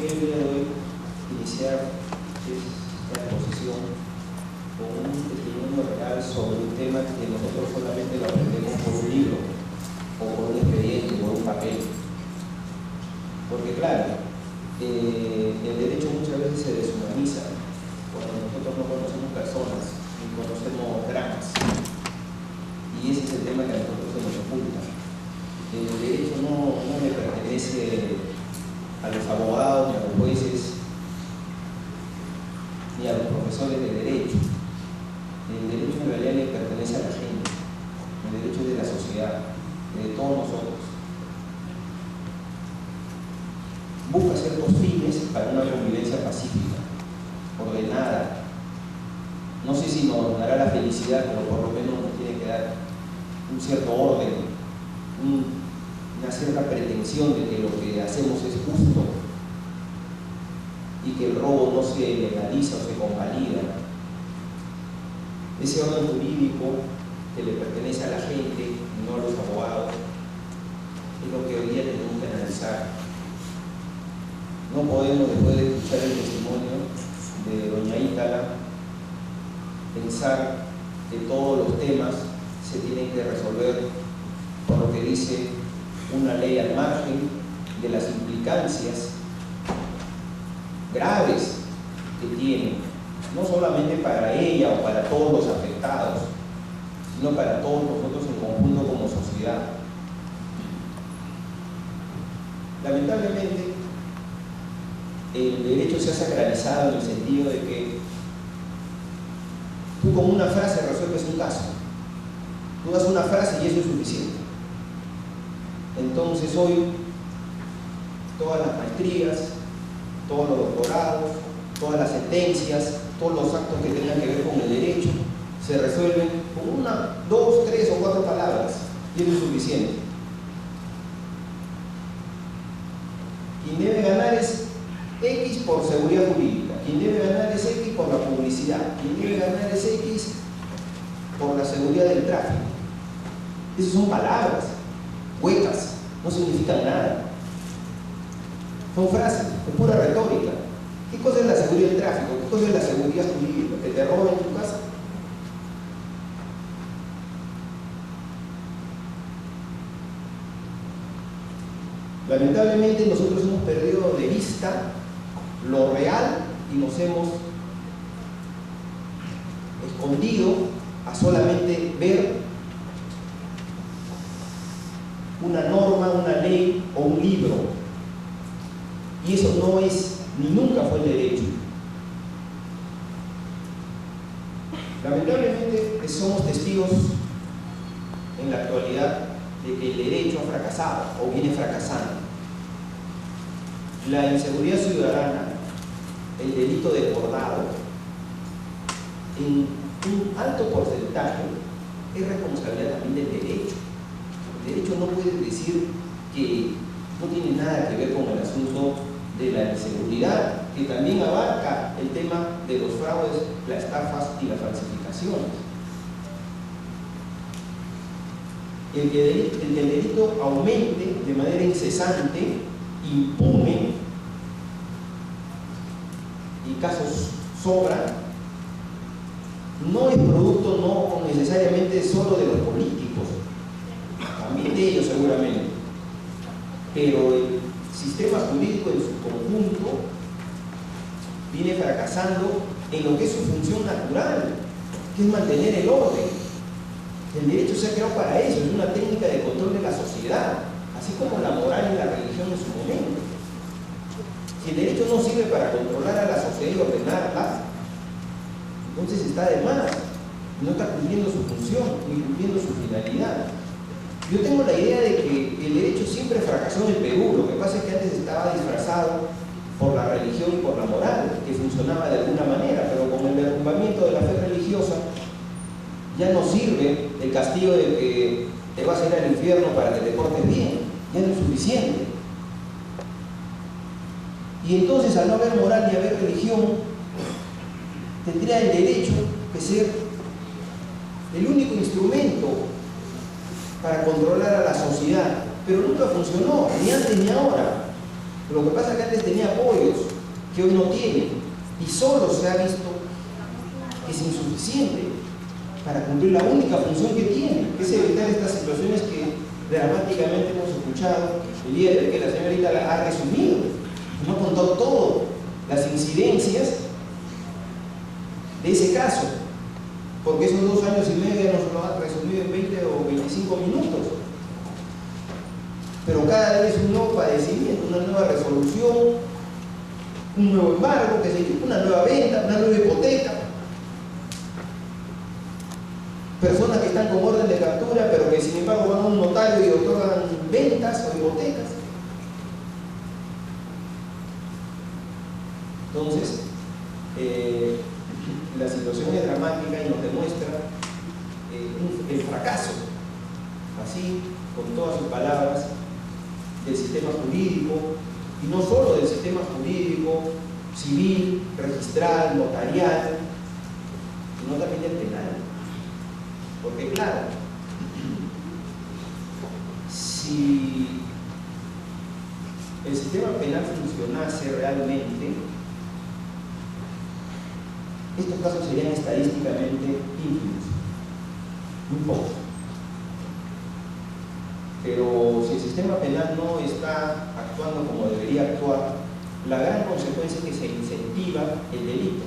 el día de hoy iniciar esta exposición con un testimonio real sobre un tema que nosotros solamente lo aprendemos por un libro, o por un expediente, o por un papel. Porque claro, el derecho muchas veces se deshumaniza cuando nosotros no conocemos personas, ni conocemos dramas. Y ese es el tema que a nosotros se nos oculta. El derecho no le pertenece a los abogados, ni a los jueces, ni a los profesores de derecho. El derecho en realidad le pertenece a la gente. El derecho es de la sociedad, de todos nosotros. Busca ciertos fines para una convivencia pacífica, ordenada. No sé si nos dará la felicidad, pero por lo menos nos tiene que dar un cierto orden, una cierta pretensión de que lo que hacemos es justo y que el robo no se legaliza o se convalida. Ese orden jurídico que le pertenece a la gente y no a los abogados es lo que hoy día tenemos que analizar. No podemos, después de escuchar el testimonio de doña Ítala, pensar que todos los temas se tienen que resolver por lo que dice una ley al margen de las implicancias graves que tiene, no solamente para ella o para todos los afectados, sino para todos nosotros en conjunto como sociedad. Lamentablemente, el derecho se ha sacralizado en el sentido de que tú con una frase resuelves un caso. Tú das una frase y eso es suficiente. Entonces hoy todas las maestrías, todos los doctorados, todas las sentencias, todos los actos que tengan que ver con el derecho se resuelven con una, dos, tres o cuatro palabras y eso es suficiente. Quien debe ganar es X por seguridad jurídica, quien debe ganar es X por la publicidad, quien debe ganar es X por la seguridad del tráfico. Esas son palabras huecas, no significan nada. Son frases, es pura retórica. ¿Qué cosa es la seguridad del tráfico? ¿Qué cosa es la seguridad jurídica? ¿Que te roben en tu casa? Lamentablemente nosotros hemos perdido de vista lo real y nos hemos escondido a solamente ver una norma, una ley o un libro. Y eso no es, ni nunca fue el derecho. Lamentablemente somos testigos en la actualidad de que el derecho ha fracasado o viene fracasando. La inseguridad ciudadana, el delito desbordado, en un alto porcentaje es responsabilidad también del derecho. El derecho no puede decir que no tiene nada que ver con el asunto de la inseguridad, que también abarca el tema de los fraudes, las estafas y las falsificaciones. El que el delito aumente de manera incesante, impune, y casos sobran, no es producto no necesariamente solo de los políticos, también de ellos seguramente, pero el sistema jurídico en su conjunto viene fracasando en lo que es su función natural, que es mantener el orden. El derecho se ha creado para eso, es una técnica de control de la sociedad, así como la moral y la religión en su momento. Si el derecho no sirve para controlar a la sociedad y ordenarla, entonces está de más, no está cumpliendo su función, ni cumpliendo su finalidad. Yo tengo la idea de que el derecho siempre fracasó en el Perú, lo que pasa es que antes estaba disfrazado por la religión y por la moral, que funcionaba de alguna manera, pero con el derrumbamiento de la fe religiosa, ya no sirve el castigo de que te vas a ir al infierno para que te portes bien, ya no es suficiente. Y entonces, al no haber moral ni haber religión, tendría el derecho que ser el único instrumento para controlar a la sociedad, pero nunca funcionó, ni antes ni ahora. Lo que pasa es que antes tenía apoyos que hoy no tiene, y solo se ha visto que es insuficiente para cumplir la única función que tiene, que es evitar estas situaciones que dramáticamente hemos escuchado el día de hoy, que la señorita la ha resumido, no ha contado todo, las incidencias de ese caso, porque esos 2 años y medio nos lo han resumido en 20 o 25 minutos. Pero cada vez un nuevo padecimiento, una nueva resolución, un nuevo embargo, que se una nueva venta, una nueva hipoteca. Personas que están con orden de captura, pero que sin embargo van a un notario y otorgan ventas o hipotecas. Entonces, la situación es dramática y nos demuestra el fracaso, así, con todas sus palabras, del sistema jurídico, y no solo del sistema jurídico, civil, registral, notarial, sino también del penal. Porque claro, si el sistema penal funcionase realmente, estos casos serían estadísticamente ínfimos, muy pocos. Pero si el sistema penal no está actuando como debería actuar, la gran consecuencia es que se incentiva el delito.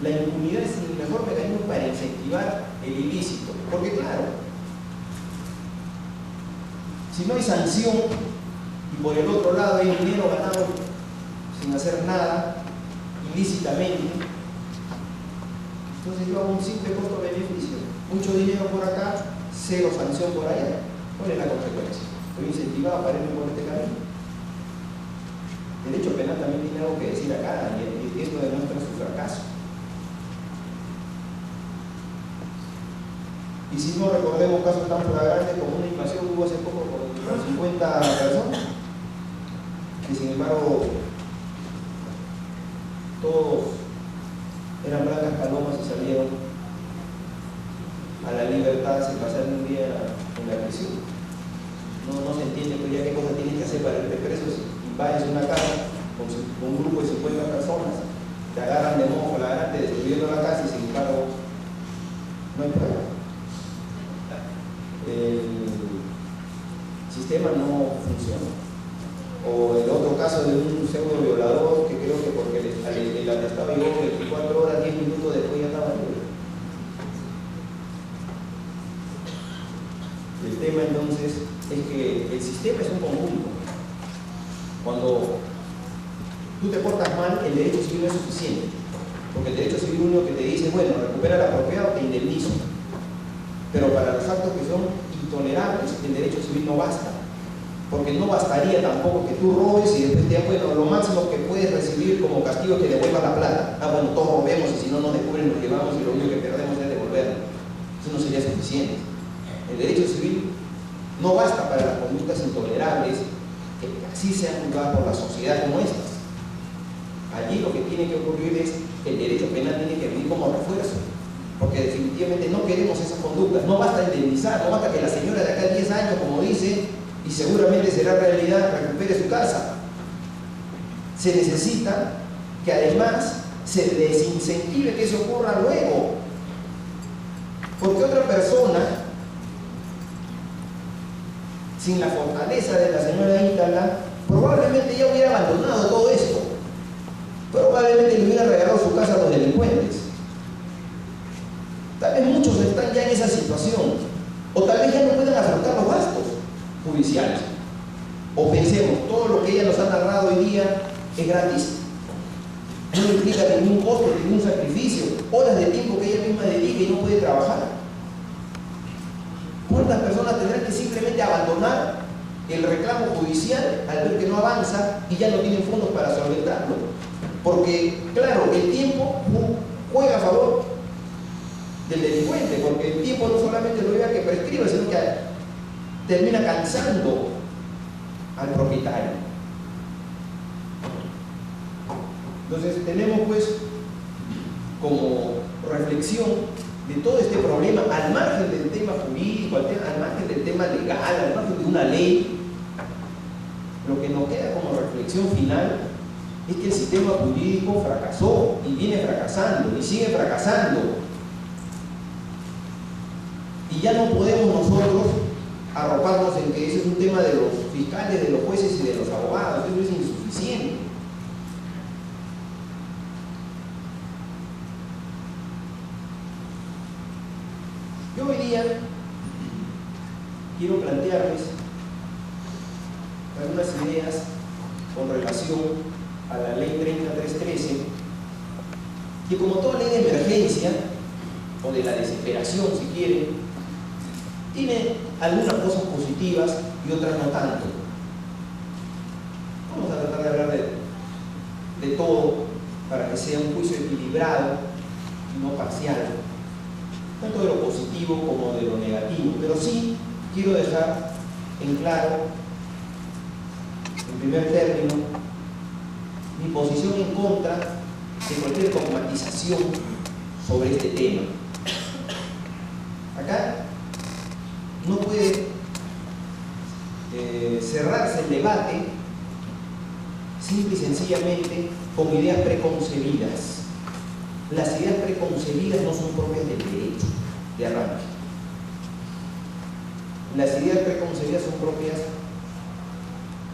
La impunidad es el mejor mecanismo para incentivar el ilícito. Porque claro, si no hay sanción y por el otro lado hay dinero ganado sin hacer nada, ilícitamente, entonces yo hago un simple costo-beneficio. Mucho dinero por acá, cero sanción por allá. ¿Cuál es la consecuencia? Estoy incentivado para irme por este camino. El derecho penal también tiene algo que decir acá, y esto demuestra su fracaso. Y si no recordemos casos tan flagrantes como una invasión hubo hace poco con 50 personas, que sin embargo todos eran blancas palomas y salieron a la libertad sin pasar un día en la prisión. No se entiende pues ya qué cosa tienes que hacer para irte preso. Si invades una casa con un grupo de 50 personas, te agarran de modo flagrante destruyendo la casa y sin embargo no hay prueba. El sistema no funciona. O el otro caso de un pseudo violador que creo que porque el atestado llegó 24 horas, 10 minutos después ya estaba libre. El tema entonces es que el sistema es un conjunto. Cuando tú te portas mal, el derecho civil no es suficiente, porque el derecho civil único que te dice, bueno, recupera la propiedad o te indemnizo. Pero para los actos que son intolerables, el derecho civil no basta, porque no bastaría tampoco que tú robes y después te digan, bueno, lo máximo que puedes recibir como castigo es que devuelvas la plata. Ah, bueno, todos robemos y si no nos descubren nos llevamos y lo único que perdemos es devolverlo. Eso no sería suficiente. El derecho civil no basta para las conductas intolerables que así sean juzgadas por la sociedad como estas. Allí lo que tiene que ocurrir es que el derecho penal tiene que venir como refuerzo, porque definitivamente no queremos esas conductas. No basta indemnizar, no basta que la señora de acá a 10 años, como dice, y seguramente será realidad, recupere su casa. Se necesita que además se desincentive que eso ocurra luego, porque otra persona, sin la fortaleza de la señora Ítala, probablemente ya hubiera abandonado todo esto. Probablemente le hubiera regalado su casa a los delincuentes. Tal vez muchos están ya en esa situación, o tal vez ya no pueden afrontar los gastos judiciales. O pensemos, todo lo que ella nos ha narrado hoy día es gratis. No implica ningún costo, ningún sacrificio, horas de tiempo que ella misma dedica y no puede trabajar. ¿Cuántas personas tendrán que simplemente abandonar el reclamo judicial al ver que no avanza y ya no tienen fondos para solventarlo? Porque, claro, el tiempo juega a favor del delincuente, porque el tiempo no solamente lo lleva a que prescriba, sino que termina cansando al propietario. Entonces tenemos pues como reflexión de todo este problema, al margen del tema jurídico, al margen del tema legal, al margen de una ley, lo que nos queda como reflexión conclusión final es que el sistema jurídico fracasó y viene fracasando y sigue fracasando. Y ya no podemos nosotros arroparnos en que ese es un tema de los fiscales, de los jueces y de los abogados. Eso es insuficiente. Yo hoy día quiero plantearles algunas ideas con relación a la ley 30313, que como toda ley de emergencia, o de la desesperación si quieren, tiene algunas cosas positivas y otras no tanto. Vamos a tratar de hablar de todo para que sea un juicio equilibrado y no parcial, tanto de lo positivo como de lo negativo, pero sí quiero dejar en claro, en primer término, mi posición en contra de cualquier dogmatización sobre este tema. Acá no puede cerrarse el debate simple y sencillamente con ideas preconcebidas. Las ideas preconcebidas no son propias del derecho de arranque. Las ideas preconcebidas son propias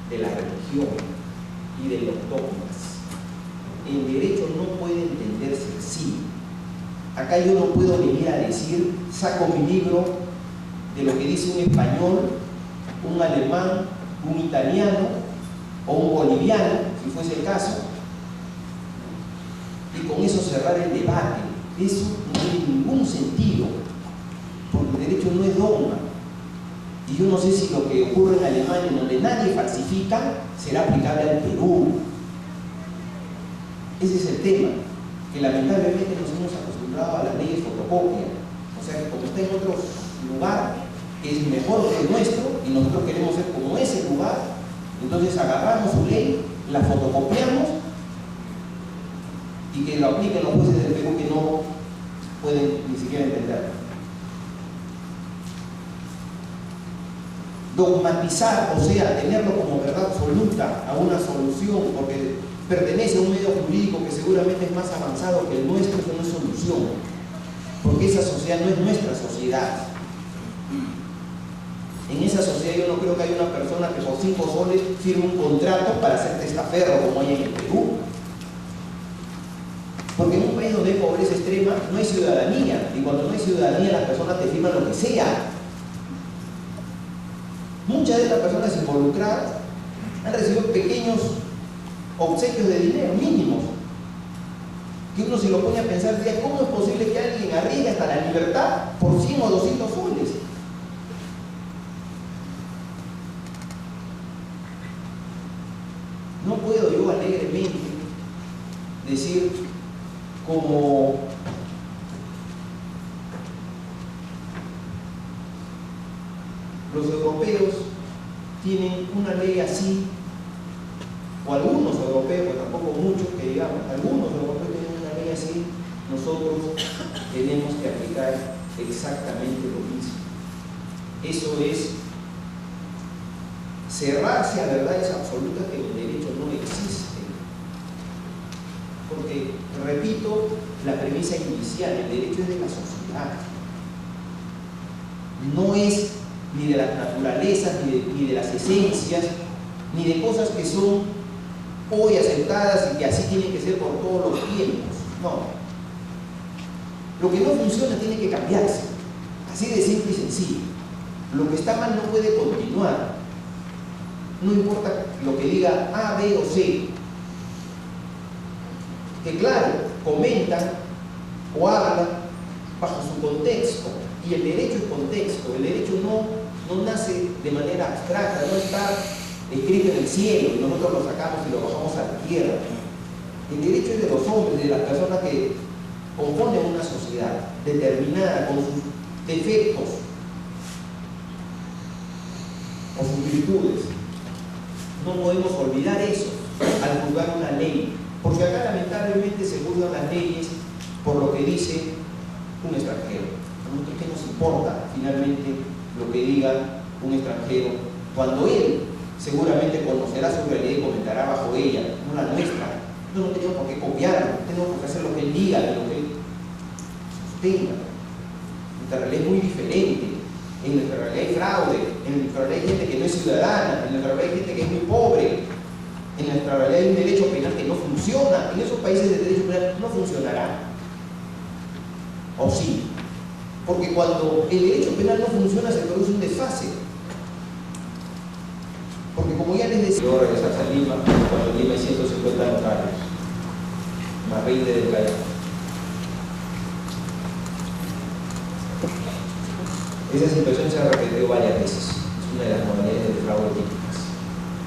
de la religión y de los dogmas. El derecho no puede entenderse así. Acá yo no puedo venir a decir, saco mi libro de lo que dice un español, un alemán, un italiano o un boliviano, si fuese el caso, y con eso cerrar el debate. Eso no tiene ningún sentido, porque el derecho no es dogma. Y yo no sé si lo que ocurre en Alemania, donde nadie falsifica, será aplicable al Perú. Ese es el tema, que lamentablemente nos hemos acostumbrado a las leyes fotocopia. O sea que como está en otro lugar que es mejor que el nuestro y nosotros queremos ser como ese lugar, entonces agarramos su ley, la fotocopiamos y que lo apliquen los jueces del Perú que no pueden ni siquiera entenderlo. Dogmatizar, o sea, tenerlo como verdad absoluta a una solución porque pertenece a un medio jurídico que seguramente es más avanzado que el nuestro, eso no es solución, porque esa sociedad no es nuestra sociedad. En esa sociedad yo no creo que haya una persona que por 5 soles firme un contrato para ser testaferro como hay en el Perú, porque en un país donde hay pobreza extrema no hay ciudadanía, y cuando no hay ciudadanía las personas te firman lo que sea. Muchas de estas personas involucradas han recibido pequeños obsequios de dinero mínimos, que uno se lo pone a pensar, ¿cómo es posible que alguien arriesgue hasta la libertad por 100 o 200 soles? No puedo yo alegremente decir como los europeos tienen una ley así, o algunos europeos, pues tampoco muchos que digamos, algunos europeos tienen una ley así, nosotros tenemos que aplicar exactamente lo mismo. Eso es cerrarse a verdades absolutas que en el derecho no existen. Porque, repito, la premisa inicial, el derecho es de la sociedad. No es ni de las naturalezas, ni de las esencias, ni de cosas que son hoy aceptadas y que así tienen que ser por todos los tiempos. No. Lo que no funciona tiene que cambiarse. Así de simple y sencillo. Lo que está mal no puede continuar. No importa lo que diga A, B o C. Que claro, comentan o hablan bajo su contexto. Y el derecho es contexto. El derecho no nace de manera abstracta, no está escrito en el cielo y nosotros lo sacamos y lo bajamos a la tierra. El derecho es de los hombres, de las personas que componen una sociedad determinada con sus defectos o sus virtudes. No podemos olvidar eso al juzgar una ley, porque acá lamentablemente se juzgan las leyes por lo que dice un extranjero. A nosotros, ¿qué nos importa finalmente lo que diga un extranjero cuando él seguramente conocerá su realidad y comentará bajo ella, no la nuestra. No tenemos por qué copiarlo, tenemos que hacer lo que él diga, lo que él sostenga. Nuestra realidad es muy diferente. En nuestra realidad hay fraude, en nuestra realidad hay gente que no es ciudadana, en nuestra realidad hay gente que es muy pobre, en nuestra realidad hay un derecho penal que no funciona. En esos países de derecho penal no funcionará. ¿O sí? Porque cuando el derecho penal no funciona se produce un desfase. Porque como ya les decía, yo regresarse a Lima, cuando en Lima hay 150 notarios, más 20 del Callao. Esa situación se ha repetido varias veces. Es una de las modalidades de fraude típicas.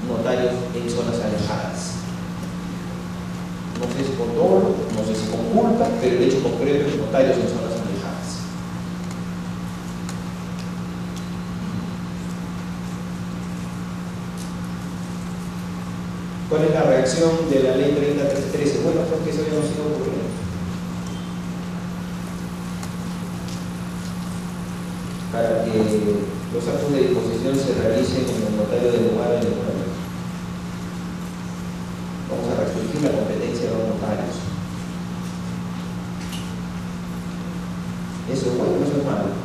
Notarios en zonas alejadas. No sé si con dolo, no sé si con culpa, pero el hecho concreto es notarios en zonas alejadas. ¿Cuál es la reacción de la ley 30.313? Bueno, creo que eso ya no ha sido ocurriendo. Para que los actos de disposición se realicen en el notario del lugar del inmueble. Vamos a restringir la competencia de los notarios. Eso es bueno, eso es malo.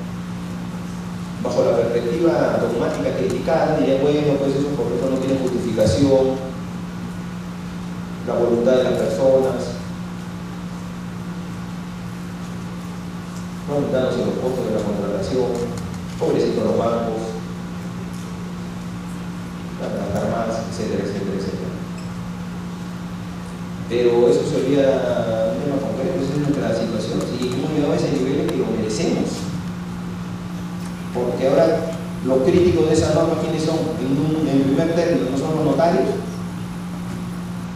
Bajo la perspectiva dogmática criticada, diría, bueno, pues eso por eso no tiene justificación. La voluntad de las personas, no aumentándose los costos de la contratación, pobrecitos los bancos, las armadas, etcétera, etcétera, etcétera. Pero eso se olvida un tema concreto, esa es nuestra situación. Si hemos llegado a ese nivel que lo merecemos, porque ahora los críticos de esa norma, ¿quiénes son? En primer término, no son los notarios.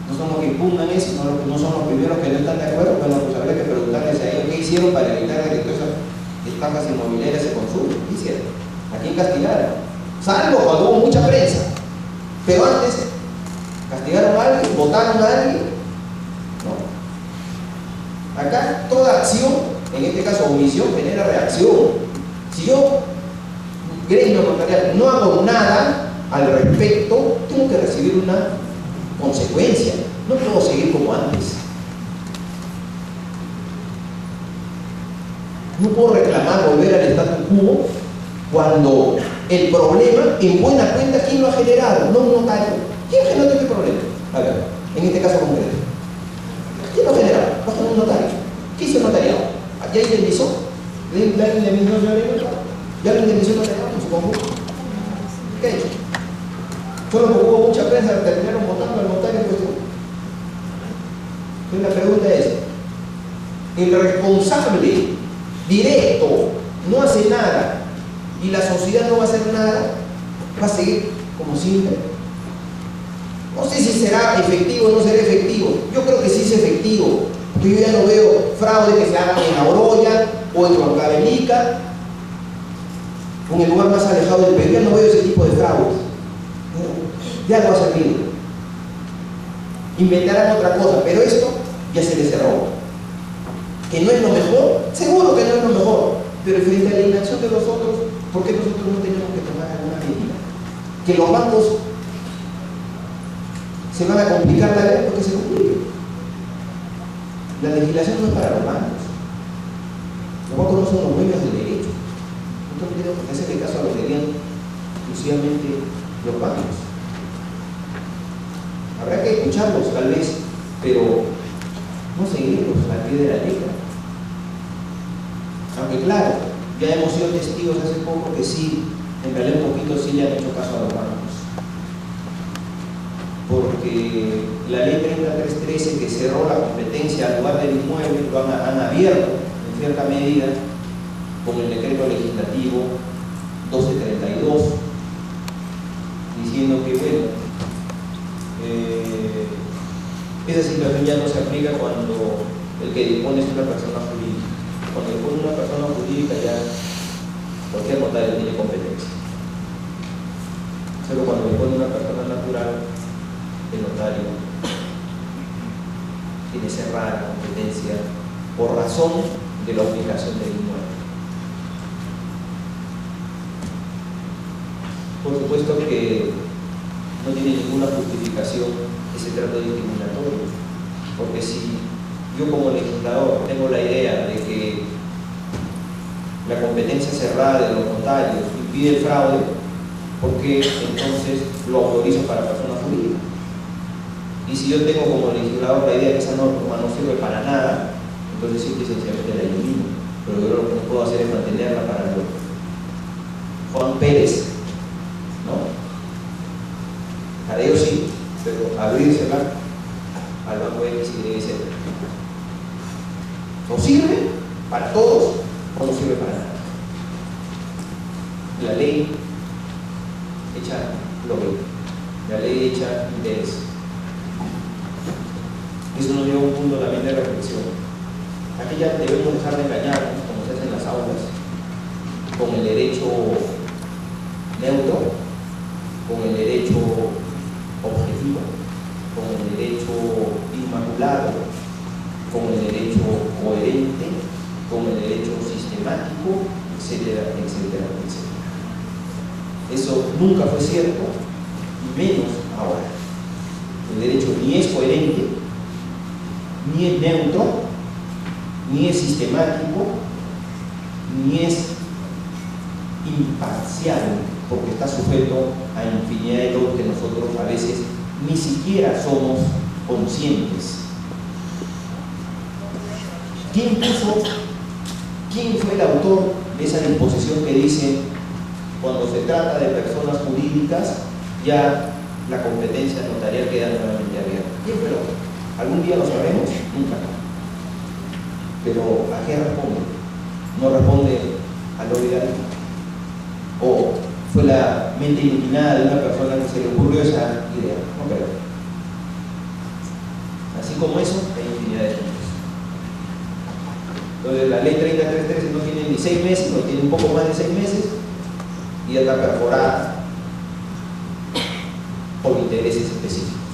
No son los que impugnan eso, no son los primeros que no están de acuerdo. Bueno, pues habría que preguntarles a ellos qué hicieron para evitar que todas esas estafas inmobiliarias se consumen. ¿Qué hicieron? ¿A quién castigaron? Salvo cuando hubo mucha prensa. Pero antes, ¿castigaron a alguien? ¿Votaron a alguien? No. Acá toda acción, en este caso omisión, genera reacción. Si yo, gremio notarial, no hago nada al respecto, tengo que recibir una consecuencia. No puedo seguir como antes. No puedo reclamar volver al status quo cuando el problema, en buena cuenta, ¿quién lo ha generado? No un notario. ¿Quién generó este problema? A ver, en este caso concreto. ¿Quién lo ha generado? Bajo un notario. ¿Qué hizo el notariado? ¿Ya indemnizó? ¿Ya indemnizó el notariado en su conjunto? ¿Qué ha hecho? Solo porque hubo mucha prensa, terminaron votando al notario en cuestión. Entonces la pregunta es, el responsable directo no hace nada y la sociedad no va a hacer nada, va a seguir como siempre. No sé si será efectivo o no será efectivo. Yo creo que sí es efectivo, porque yo ya no veo fraude que se hagan en Aoroya o en Huancavelica, o en el lugar más alejado del Perú. Ya no veo ese tipo de fraudes. Ya no ha servido. Inventarán otra cosa, pero esto ya se les cerró. ¿Que no es lo mejor? Seguro que no es lo mejor, pero frente a la inacción de los otros, ¿por qué nosotros no tenemos que tomar alguna medida? Que los bancos se van a complicar la ley porque se complica. La legislación no es para los bancos. Los bancos no son los dueños del derecho. Nosotros tenemos que hacerle caso a lo que digan exclusivamente los bancos. Habrá que escucharlos tal vez, pero no seguirlos al pie de la letra. Aunque claro, ya hemos sido testigos hace poco que sí, en realidad un poquito sí le han hecho caso a los bancos. Porque la ley 30.313 que cerró la competencia al lugar del inmueble lo han abierto en cierta medida con el decreto legislativo 1232, diciendo que bueno, esa situación ya no se aplica cuando el que dispone es una persona jurídica. Cuando dispone una persona jurídica ya cualquier notario tiene competencia. Solo cuando dispone una persona natural, el notario tiene cerrada la competencia por razón de la ubicación del inmueble. Por supuesto que no tiene ninguna justificación ese trato discriminatorio. Porque si yo como legislador tengo la idea de que la competencia cerrada de los notarios impide el fraude, ¿por qué entonces lo autorizo para personas jurídicas? Y si yo tengo como legislador la idea de que esa norma no sirve para nada, entonces simple y sencillamente la elimino. Pero yo lo que no puedo hacer es mantenerla para el Juan Pérez, ¿no? Para ellos sí, pero abrírsela al banco X y Y, Z. ¿O sirve para todos o no sirve para nada? La ley echa lo que la ley echa interés. Eso nos lleva a un punto también de reflexión. Aquí ya debemos dejar de engañarnos, como se hace en las aulas, con el derecho neutro, con el derecho objetivo, con el derecho inmaculado, con el derecho coherente, con el derecho sistemático, etcétera, etcétera, etcétera. Eso nunca fue cierto, y menos ahora. El derecho ni es coherente, ni es neutro, ni es sistemático, ni es imparcial, porque está sujeto a infinidad de logros que nosotros a veces ni siquiera somos conscientes. ¿Quién fue el autor de esa disposición que dice cuando se trata de personas jurídicas ya la competencia notarial queda nuevamente abierta? ¿Quién fue el autor? ¿Algún día lo sabremos? Nunca. Pero ¿a qué responde? No responde al oligarca. O fue la mente iluminada de una persona que se le ocurrió esa idea. No creo. Así como eso, hay infinidad de ejemplos. Entonces la ley 3313 no tiene ni 6 meses, no tiene un poco más de 6 meses y ya está perforada por intereses específicos.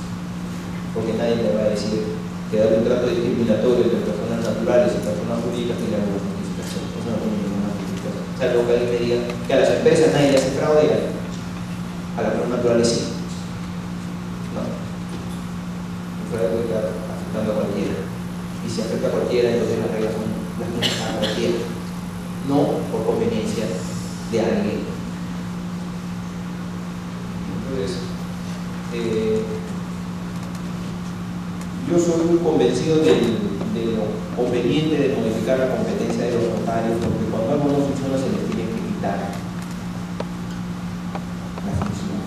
Porque nadie le va a decir que dar un trato discriminatorio entre personas naturales y personas jurídicas tiene alguna justificación. Eso no tiene ninguna justificación. O sea, lo que alguien me diga que a las empresas nadie le hace fraude y a las personas naturales sí. No. El fraude puede estar afectando a cualquiera. Y si afecta a cualquiera, entonces las reglas son las mismas para cualquiera. No por conveniencia de alguien. Entonces, yo soy muy convencido de lo conveniente de modificar la competencia de los notarios, porque cuando algo no funciona se les tiene que quitar la función.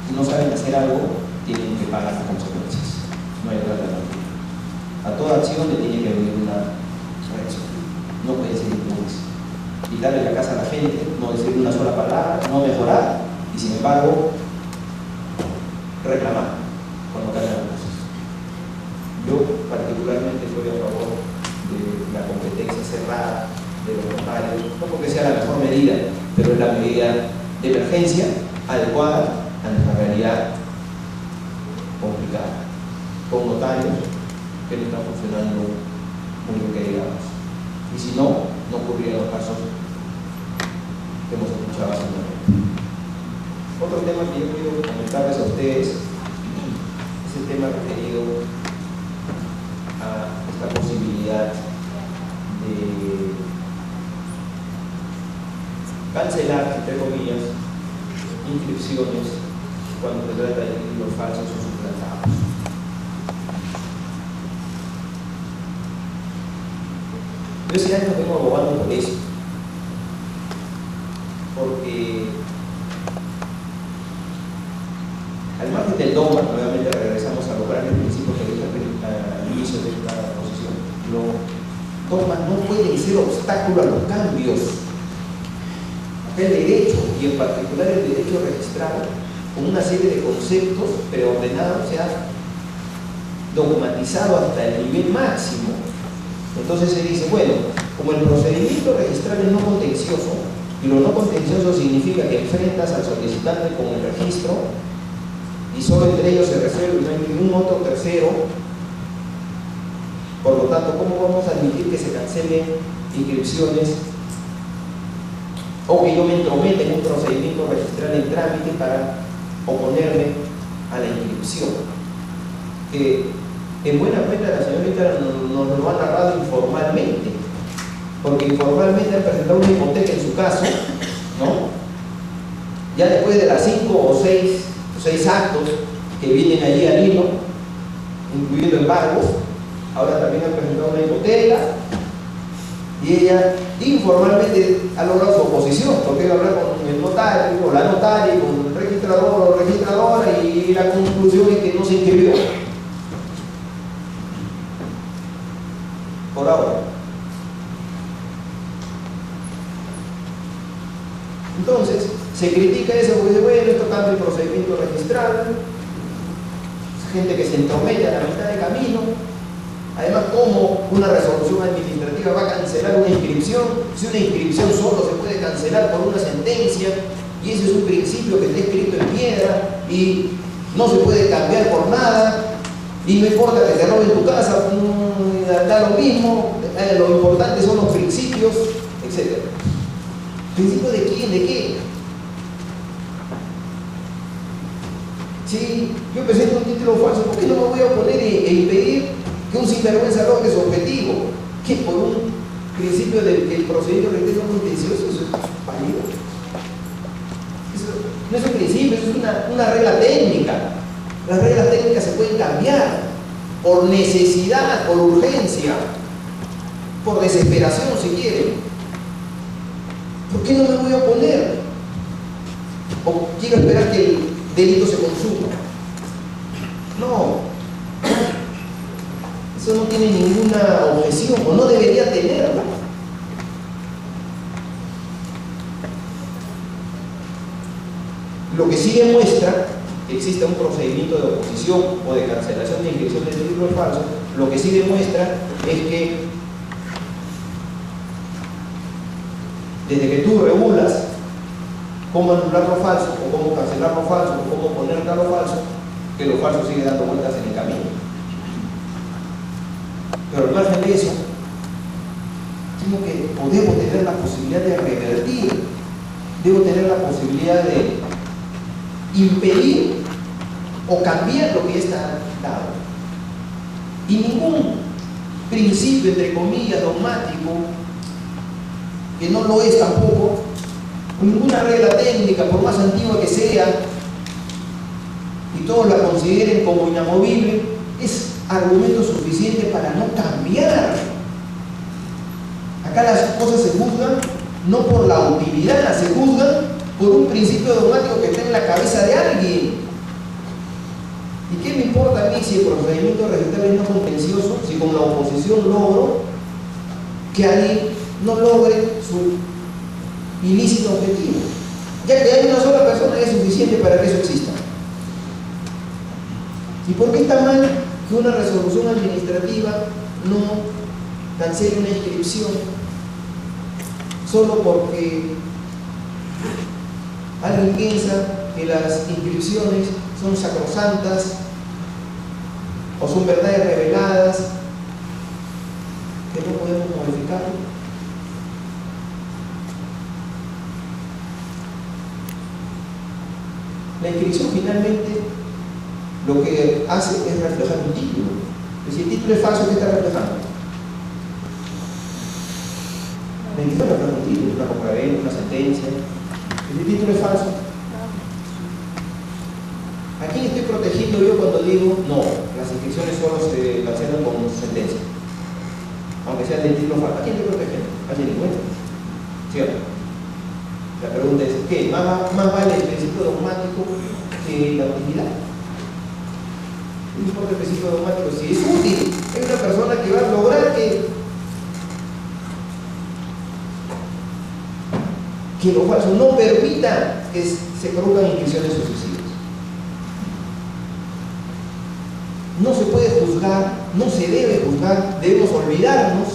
Si no saben hacer algo, tienen que pagar las consecuencias. No hay otra alternativa. A toda acción le tiene que venir una reacción. No puede ser impunes. Quitarle la casa a la gente, no decir una sola palabra, no mejorar y sin embargo reclamar cuando caigan las cosas. Yo particularmente estoy a favor de la competencia cerrada de los notarios, no porque sea la mejor medida, pero es la medida de emergencia adecuada a nuestra realidad complicada, con notarios que no están funcionando muy bien que digamos. Y si no, no ocurrirían los casos que hemos escuchado hace un momento. Otro tema que yo quiero comentarles a ustedes es el tema referido a esta posibilidad de cancelar, entre comillas, inscripciones cuando se trata de títulos falsos o suplantados. Yo ese año vengo abogando por eso, porque al margen del dogma, nuevamente regresamos a los grandes principios que dije al inicio de esta exposición. Los dogmas no pueden ser obstáculo a los cambios. El derecho, y en particular el derecho registrado, con una serie de conceptos preordenados, se ha dogmatizado hasta el nivel máximo. Entonces se dice, bueno, como el procedimiento registral es no contencioso, y lo no contencioso significa que enfrentas al solicitante con el registro, y solo entre ellos se resuelve, no hay ningún otro tercero. Por lo tanto, ¿cómo vamos a admitir que se cancelen inscripciones o que yo me entrometa en un procedimiento registral en trámite para oponerme a la inscripción, que en buena cuenta la señorita nos lo ha narrado informalmente, porque informalmente han presentado una hipoteca en su caso, ¿no? Ya después de las 5 o 6 actos que vienen allí al hilo, incluyendo embargos, ahora también han presentado una hipoteca y ella informalmente ha logrado su oposición, porque va a hablar con el notario o la notaria, con el registrador o registradora, y la conclusión es que no se inscribió por ahora. Entonces se critica eso porque dice, bueno, esto cambia el procedimiento registral, gente que se entromete a la mitad de camino. Además, ¿cómo una resolución administrativa va a cancelar una inscripción? Si una inscripción solo se puede cancelar por una sentencia, y ese es un principio que está escrito en piedra y no se puede cambiar por nada, y no importa que te roben tu casa, da lo mismo, lo importante son los principios, etc. ¿Principio de quién? ¿De qué? Si yo presento un título falso, ¿por qué no me voy a oponer e impedir que un sinvergüenza logre su objetivo? Que por un principio del que el procedimiento requiere un contencioso, eso es válido. Eso no es un principio, eso es una regla técnica. Las reglas técnicas se pueden cambiar por necesidad, por urgencia, por desesperación si quieren. ¿Por qué no me voy a oponer? ¿O quiero esperar que el delito se consuma? No. Eso no tiene ninguna objeción, o no debería tenerla. Lo que sí demuestra que existe un procedimiento de oposición o de cancelación de inscripción de títulos falsos, lo que sí demuestra es que desde que tú regulas cómo anular lo falso, o cómo cancelar lo falso, o cómo poner lo falso, que lo falso sigue dando vueltas en el camino. Pero al margen de eso, tengo que, o debo tener la posibilidad de revertir, debo tener la posibilidad de impedir o cambiar lo que ya está dado. Y ningún principio, entre comillas, dogmático, que no lo es tampoco, ninguna regla técnica, por más antigua que sea, y todos la consideren como inamovible, es argumento suficiente para no cambiar. Acá las cosas se juzgan no por la utilidad, se juzgan por un principio dogmático que está en la cabeza de alguien. ¿Y qué me importa a mí si el procedimiento registral es no contencioso, si con la oposición logro que alguien no logre su ilícito objetivo? Ya que hay una sola persona es suficiente para que eso exista. ¿Y por qué está mal que una resolución administrativa no cancele una inscripción solo porque alguien piensa que las inscripciones son sacrosantas o son verdades reveladas que no podemos modificar? La inscripción finalmente lo que hace es reflejar un título. Si el título es falso, ¿qué está reflejando? La inscripción refleja un título, una compraventa, una sentencia. Si el título es falso, ¿a quién estoy protegiendo yo cuando digo no? Las inscripciones solo se cancelan con sentencia, aunque sea del título falso. ¿A quién estoy protegiendo? Al delincuente, ¿cierto? La pregunta es, ¿qué? ¿Más vale el principio dogmático que la utilidad? No importa el principio dogmático, si es útil, es una persona que va a lograr que lo falso no permita que se produzcan inscripciones sucesivas. No se puede juzgar, no se debe juzgar, debemos olvidarnos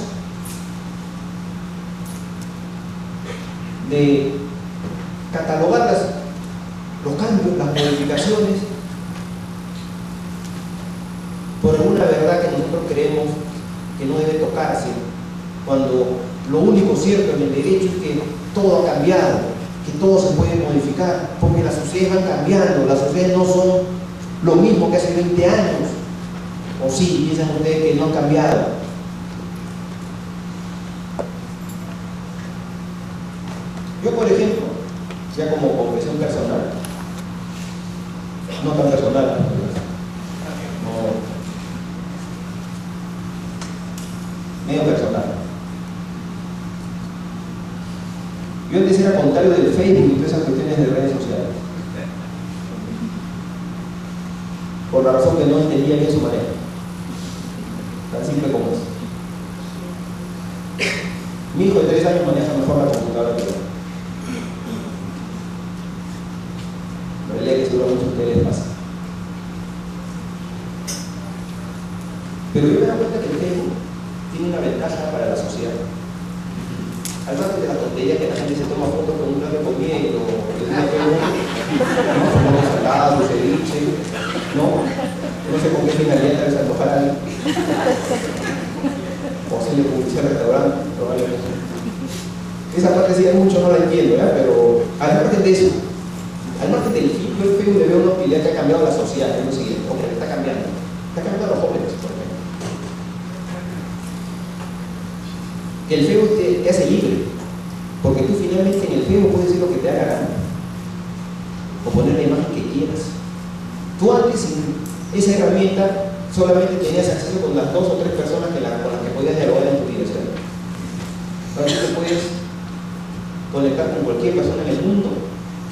de catalogar los cambios, las modificaciones por alguna verdad que nosotros creemos que no debe tocarse, cuando lo único cierto en el derecho es que todo ha cambiado, que todo se puede modificar, porque las sociedades van cambiando, las sociedades no son lo mismo que hace 20 años. O sí, piensan ustedes que no han cambiado. Yo, por ejemplo, ya como confesión personal, no tan personal, medio personal. Yo antes era contrario del Facebook y todas esas cuestiones de redes sociales, por la razón que no entendía bien su manera, tan simple como eso. Mi hijo de 3 años maneja mejor la computadora que yo. La realidad es que seguramente a ustedes les pasa. Pero yo me doy cuenta que el Facebook tiene una ventaja para la sociedad. Al margen de la tontería que la gente se toma fotos con un plato comiendo, que una ¿no? Como los salados, ceviche, no sé con qué finalidad tal vez antojar a alguien. O hacerle publicidad al restaurante, probablemente. Esa parte sí mucho no la entiendo, ¿eh? Pero al margen de eso, al margen del fin, yo el Facebook le veo una utilidad que ha cambiado la sociedad, es lo siguiente, está cambiando a los jóvenes, por ejemplo. Que el Facebook te hace libre, porque tú finalmente en el Facebook puedes decir lo que te haga gana, o poner la imagen que quieras. Tú antes sin esa herramienta solamente tenías acceso con las 2 o 3 personas con las que podías dialogar en tu vida, ¿cierto? Ahora tú te puedes conectar con cualquier persona en el mundo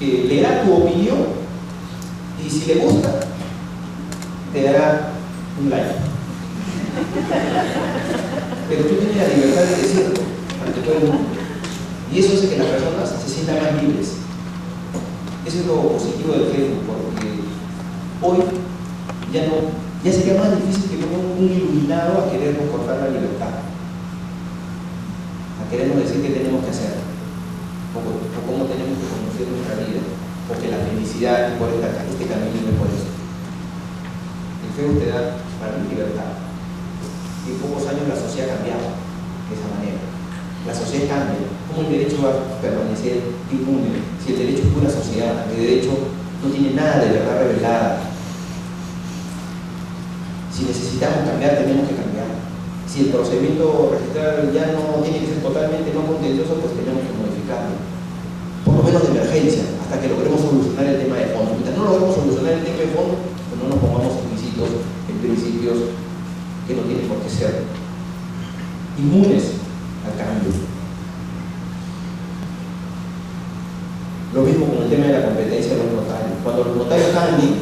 que leerá tu opinión y si le gusta te dará un like. Pero tú tienes la libertad de decirlo ante todo el mundo, y eso hace que las personas se sientan más libres. Eso es lo positivo del Facebook, porque hoy ya sería más difícil que venga un iluminado a querernos cortar la libertad, a querernos decir qué tenemos que hacer, o cómo tenemos que conocer nuestra vida, porque la felicidad por este camino no es por eso. El Facebook te da para mí libertad. Y en pocos años la sociedad ha cambiado de esa manera. La sociedad cambia. ¿Cómo el derecho va a permanecer inmune? Si el derecho es pura sociedad, el derecho no tiene nada de verdad revelada. Si necesitamos cambiar, tenemos que cambiar. Si el procedimiento registral ya no tiene que ser totalmente no contencioso, pues tenemos que modificarlo. Por lo menos de emergencia, hasta que logremos solucionar el tema de fondo. Mientras no logremos solucionar el tema de fondo, pues no nos pongamos exquisitos en principios que no tienen por qué ser inmunes al cambio. Lo mismo con el tema de la competencia de los notarios. Cuando los notarios cambien,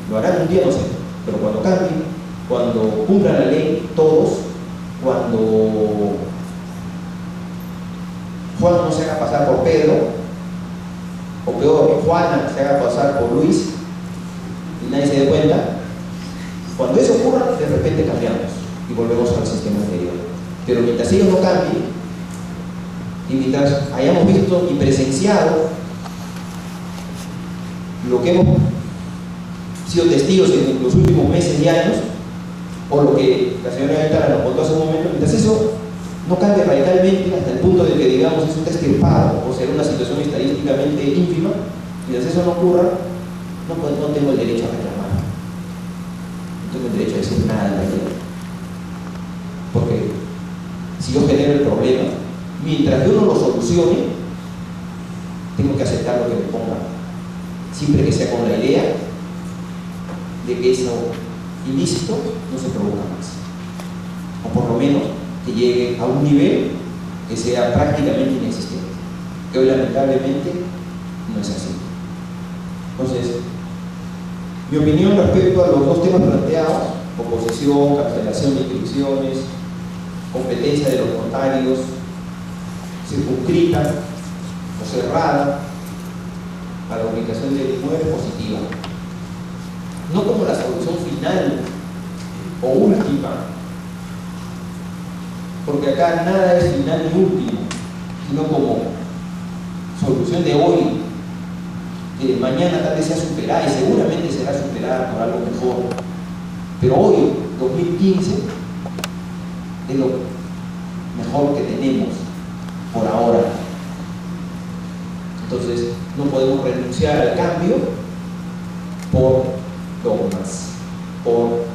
lo harán un día, no sé, pero cuando cambien, cuando cumplan la ley todos, cuando Juan no se haga pasar por Pedro, o peor, que Juana se haga pasar por Luis y nadie se dé cuenta, cuando eso ocurra, de repente cambiamos y volvemos al sistema anterior. Pero mientras ellos no cambien, y mientras hayamos visto y presenciado lo que hemos sido testigos en los últimos meses y años, o lo que la señora Ventana nos contó hace un momento, mientras eso no cambie radicalmente hasta el punto de que digamos eso está extirpado o será una situación estadísticamente ínfima, mientras eso no ocurra, no tengo el derecho a reclamar. No tengo el derecho a decir nada en la vida. Porque si yo genero el problema, mientras yo no lo solucione, tengo que aceptar lo que me ponga, siempre que sea con la idea de que eso ilícito no se provoca más, o por lo menos que llegue a un nivel que sea prácticamente inexistente, que hoy lamentablemente no es así. Entonces, mi opinión respecto a los dos temas planteados, oposición, cancelación de inscripciones, competencia de los notarios, circunscrita o cerrada a la ubicación del inmueble, positiva. No como la solución final o última, porque acá nada es final ni último, sino como solución de hoy, que mañana tal vez sea superada y seguramente será superada por algo mejor. Pero hoy, 2015, es lo mejor que tenemos por ahora. Entonces, no podemos renunciar al cambio por dogmas, por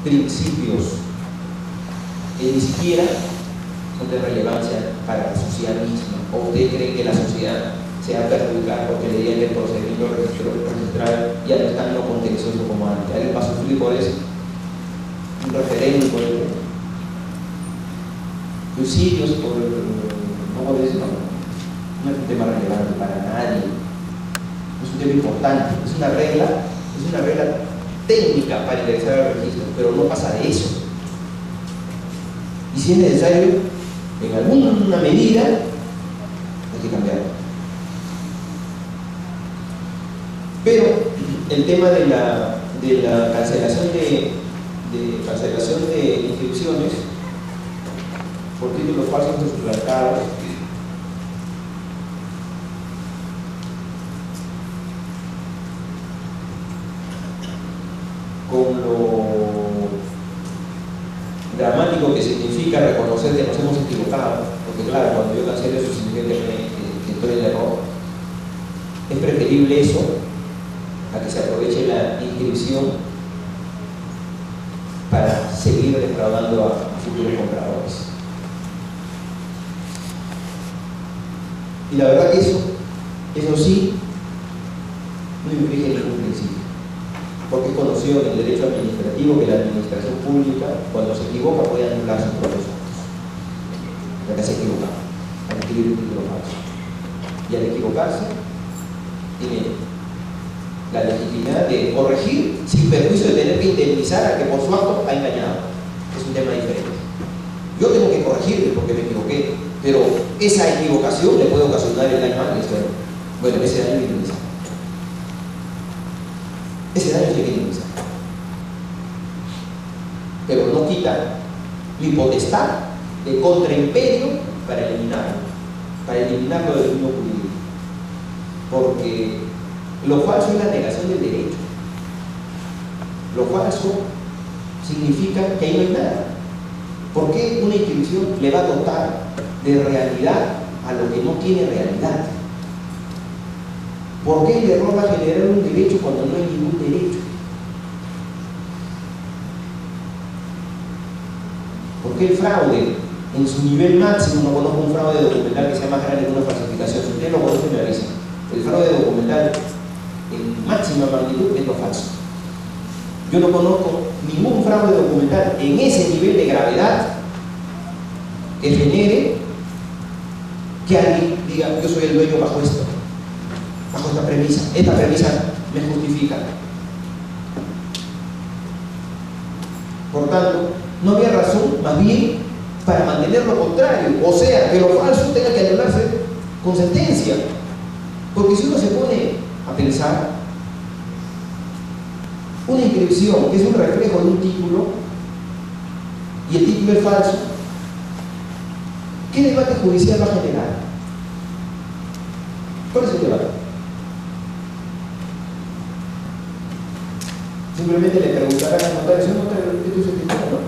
principios que ni siquiera son de relevancia para la sociedad misma. ¿O usted cree que la sociedad se va a perjudicar porque le digan que el procedimiento registral ya no es tan no contencioso como antes? ¿Alguien va a sufrir por eso? Un referéndum por el suicidios por no por eso, no es un tema relevante para nadie, es un tema importante, es una regla técnica para ingresar al registro, pero no pasa de eso. Y si es necesario, en alguna medida, hay que cambiarlo. Pero el tema de la cancelación de inscripciones por títulos falsos o suplantados, con lo dramático que significa reconocer que nos hemos equivocado, porque claro, cuando yo cancelo eso significa que estoy en el error. Es preferible eso a que se aproveche la inscripción para seguir defraudando a futuros compradores. Y la verdad que eso sí, no infringe ningún principio, porque es conocido en el derecho administrativo que la administración pública, cuando se equivoca, puede anular sus propios actos. Ya que se equivoca, al escribir un título falso. Y al equivocarse, tiene la legitimidad de corregir sin perjuicio de tener que indemnizar a que por su acto ha engañado. Es un tema diferente. Yo tengo que corregirle porque me equivoqué, pero esa equivocación le puede ocasionar el daño al externo. Bueno, ese daño hay que indemnizar. Ese daño se hay que indemnizar. Pero no quita mi potestad de contraimperio para eliminarlo del dominio jurídico. Porque lo falso es la negación del derecho. Lo falso significa que ahí no hay nada. ¿Por qué una inscripción le va a dotar de realidad a lo que no tiene realidad? ¿Por qué el error va a generar un derecho cuando no hay ningún derecho? ¿Por qué el fraude en su nivel máximo? No conozco un fraude documental que sea más grande que una falsificación. Si usted lo conoce, me avisa. El fraude documental en máxima magnitud es lo falso. Yo no conozco ningún fraude documental en ese nivel de gravedad que genere que alguien diga: yo soy el dueño bajo esto, bajo esta premisa. Esta premisa me justifica. Por tanto, no había razón, más bien, para mantener lo contrario, o sea, que lo falso tenga que anularse con sentencia. Porque si uno se pone a pensar, una inscripción que es un reflejo de un título y el título es falso, ¿qué debate judicial va a generar? ¿Cuál es el debate? Simplemente le preguntarán al notario: ¿es un notario? ¿Esto es el título? ¿No?